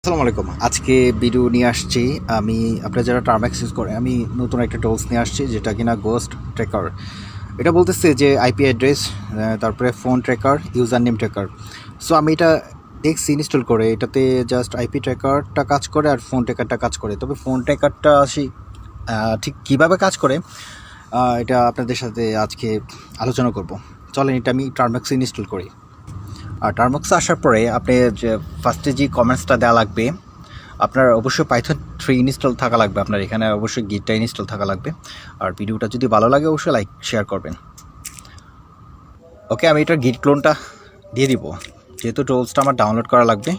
আসসালামু আলাইকুম। আজকে ভিডিও নিয়ে আসছি আমি আপনারা যারা টার্ম অ্যাক্সেস করে আমি নতুন একটা টুলস নিয়ে আসছি যেটা কিনা গোস্ট ট্র্যাকার। এটা বলতেছে যে আইপি অ্যাড্রেস, তারপরে phone tracker, user name tracker. So আমি এটা দেখছি ইনস্টল করে, এটাতে জাস্ট আইপি ট্র্যাকারটা কাজ করে আর ফোন ট্র্যাকারটা কাজ করে। তবে ফোন ট্র্যাকারটা ঠিক কীভাবে কাজ করে এটা আপনাদের সাথে আজকে আলোচনা করব। চলেন এটা আমি টার্মঅ্যাক্স ইনস্টল করি। আর টার্মঅ্যাক্স আসার পরে আপনি যে ফার্স্টে যে কমেন্টসটা দেওয়া লাগবে, আপনার অবশ্যই পাইথন 3 ইনস্টল থাকা লাগবে। আপনার এখানে অবশ্যই গিটটা ইনস্টল থাকা লাগবে। আর ভিডিওটা যদি ভালো লাগে অবশ্যই লাইক শেয়ার করবেন। ওকে, আমি এটার গিট ক্লোনটা দিয়ে দিব, যেহেতু টুলসটা আমার ডাউনলোড করা লাগবে।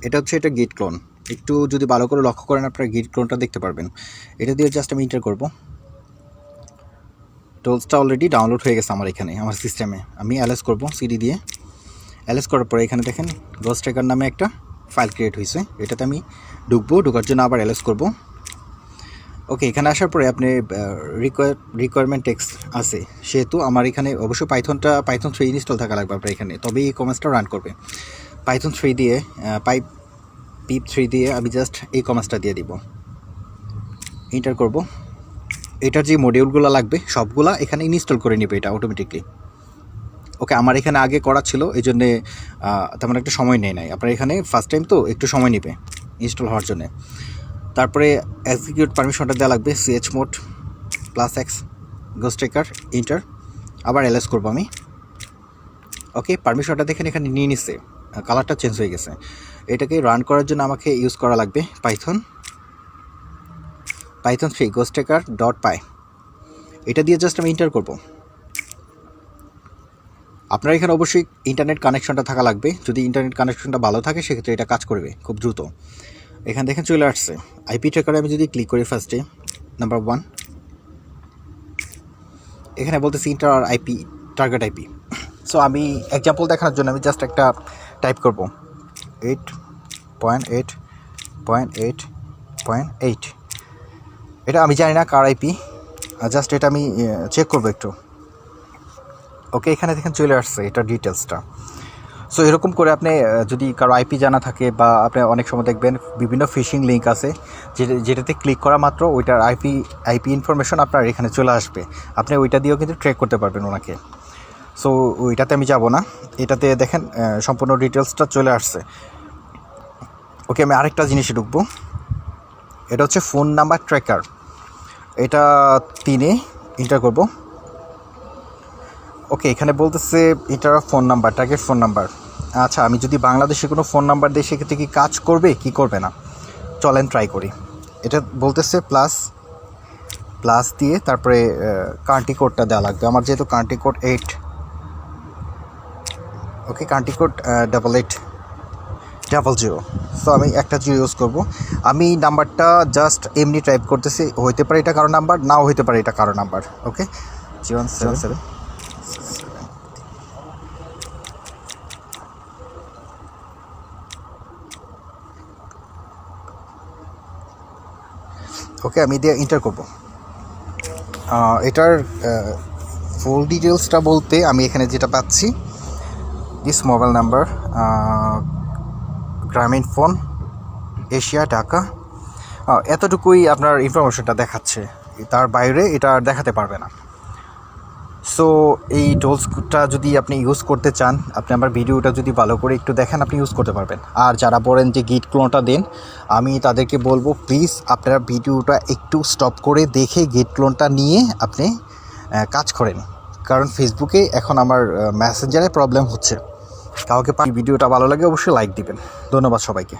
এটা হচ্ছে এটা গিট ক্লোন। একটু যদি ভালো করে লক্ষ্য করেন আপনারা গিট ক্লোনটা দেখতে পারবেন। এটা দিয়ে জাস্ট আমি এন্টার করব। টুলসটা অলরেডি ডাউনলোড হয়ে গেছে আমার এখানে আমার সিস্টেমে। আমি এলএস করব সিডি দিয়ে। এলএস করার পরে এখানে দেখেন গোস্ট ট্র্যাকার নামে একটা ফাইল ক্রিয়েট হয়েছে। এটাতে আমি ঢোকার জন্য আবার এলএস করব। ওকে, এখানে আসার পরে আপনি রিকোয়ারমেন্ট টেক্সট আছে, সেহেতু আমার এখানে অবশ্যই পাইথন 3 ইনস্টল থাকা লাগবে আপনার এখানে, তবে এই কমান্ডসটা রান করবে। পাইথন 3 দিয়ে পিপ 3 দিয়ে আমি জাস্ট এই কমান্ডসটা দিয়ে দিব, এন্টার করব। এটার যে মডিউলগুলো লাগবে সবগুলা এখানে ইনস্টল করে নেবে এটা অটোমেটিকলি। ওকে, আমার এখানে আগে করা ছিল, এই জন্যে তেমন একটা সময় নেই নাই। আপনার এখানে ফার্স্ট টাইম তো একটু সময় নেবে ইনস্টল হওয়ার জন্যে। তারপরে এক্সিকিউট পারমিশনটা দেওয়া লাগবে chmod +x ghost tracker enter, আবার এলএস করবো আমি। ওকে, পারমিশনটা দেখেন এখানে নিয়ে নিচ্ছে, কালারটা চেঞ্জ হয়ে গেছে। এটাকে রান করার জন্য আমাকে ইউজ করা লাগবে পাইথন 3 গোস্ট ট্র্যাকার .py। এটা দিয়ে জাস্ট আমি এন্টার করব। আপনার এখানে অবশ্যই ইন্টারনেট কানেকশনটা থাকা লাগবে। যদি ইন্টারনেট কানেকশনটা ভালো থাকে সেক্ষেত্রে এটা কাজ করবে খুব দ্রুত। এখানে দেখেন চলে আসছে আইপি ট্র্যাকারে। আমি যদি ক্লিক করি ফার্স্টে নাম্বার 1, এখানে বলতেছি ইন্টার আর আইপি টার্গেট আইপি। সো আমি এক্সাম্পল দেখানোর জন্য আমি জাস্ট একটা টাইপ করব 8.8.8.8। এটা আমি জানি না কার আইপি, জাস্ট এটা আমি চেক করবো একটু। ওকে, এখানে দেখেন চলে আসছে এটা ডিটেলসটা। সো এরকম করে আপনি যদি কারো আইপি জানা থাকে, বা আপনি অনেক সময় দেখবেন বিভিন্ন ফিশিং লিঙ্ক আছে যেটাতে ক্লিক করা মাত্র ওইটার আইপি ইনফরমেশন আপনার এখানে চলে আসবে। আপনি ওইটা দিয়েও কিন্তু ট্র্যাক করতে পারবেন ওনাকে। সো ওইটাতে আমি যাব না, এটাতে দেখেন সম্পূর্ণ ডিটেলসটা চলে আসছে। ওকে, আমি আরেকটা জিনিসে ঢুকবো। এটা হচ্ছে ফোন নাম্বার ট্র্যাকার। এটা 3-এ এন্টার করব। ওকে, এখানে বলতেছে এটা phone number, target phone number. আচ্ছা, আমি যদি বাংলাদেশে কোনো ফোন নাম্বার দিই সেক্ষেত্রে কি কাজ করবে কি করবে না, চলেন ট্রাই করি। এটা বলতেছে প্লাস দিয়ে তারপরে কান্ট্রি কোডটা দেওয়া লাগবে। আমার যেহেতু কান্ট্রি কোড 8, ওকে, কান্ট্রি কোড 8800। সো আমি একটা 0 ইউজ করব। আমি নাম্বারটা জাস্ট এমনি টাইপ করতেছি, হইতে পারে এটা কারো নাম্বার, নাও হইতে পারে এটা কারো নাম্বার। ওকে, 017। ওকে, আমি দিয়ে এন্টার করব। এটার ফুল ডিটেলসটা বলতে আমি এখানে যেটা পাচ্ছি, দিস মোবাইল নাম্বার, গ্রামীণ ফোন, এশিয়া, ঢাকা, এতটুকুই আপনার ইনফরমেশনটা দেখাচ্ছে, তার বাইরে এটা দেখাতে পারবে না। সো এই টুলসটা যদি আপনি ইউজ করতে চান, আপনি আমার ভিডিওটা যদি ভালো করে একটু দেখেন, আপনি ইউজ করতে পারবেন। আর যারা বলেন যে গিট ক্লোনটা দেন, আমি তাদেরকে বলবো প্লিজ আপনারা ভিডিওটা একটু স্টপ করে দেখে গিট ক্লোনটা নিয়ে আপনি কাজ করেন। কারণ ফেসবুকে এখন আমার মেসেঞ্জারে প্রবলেম হচ্ছে। কাউকে ভিডিওটা ভালো লাগে অবশ্যই লাইক দিবেন। ধন্যবাদ সবাইকে।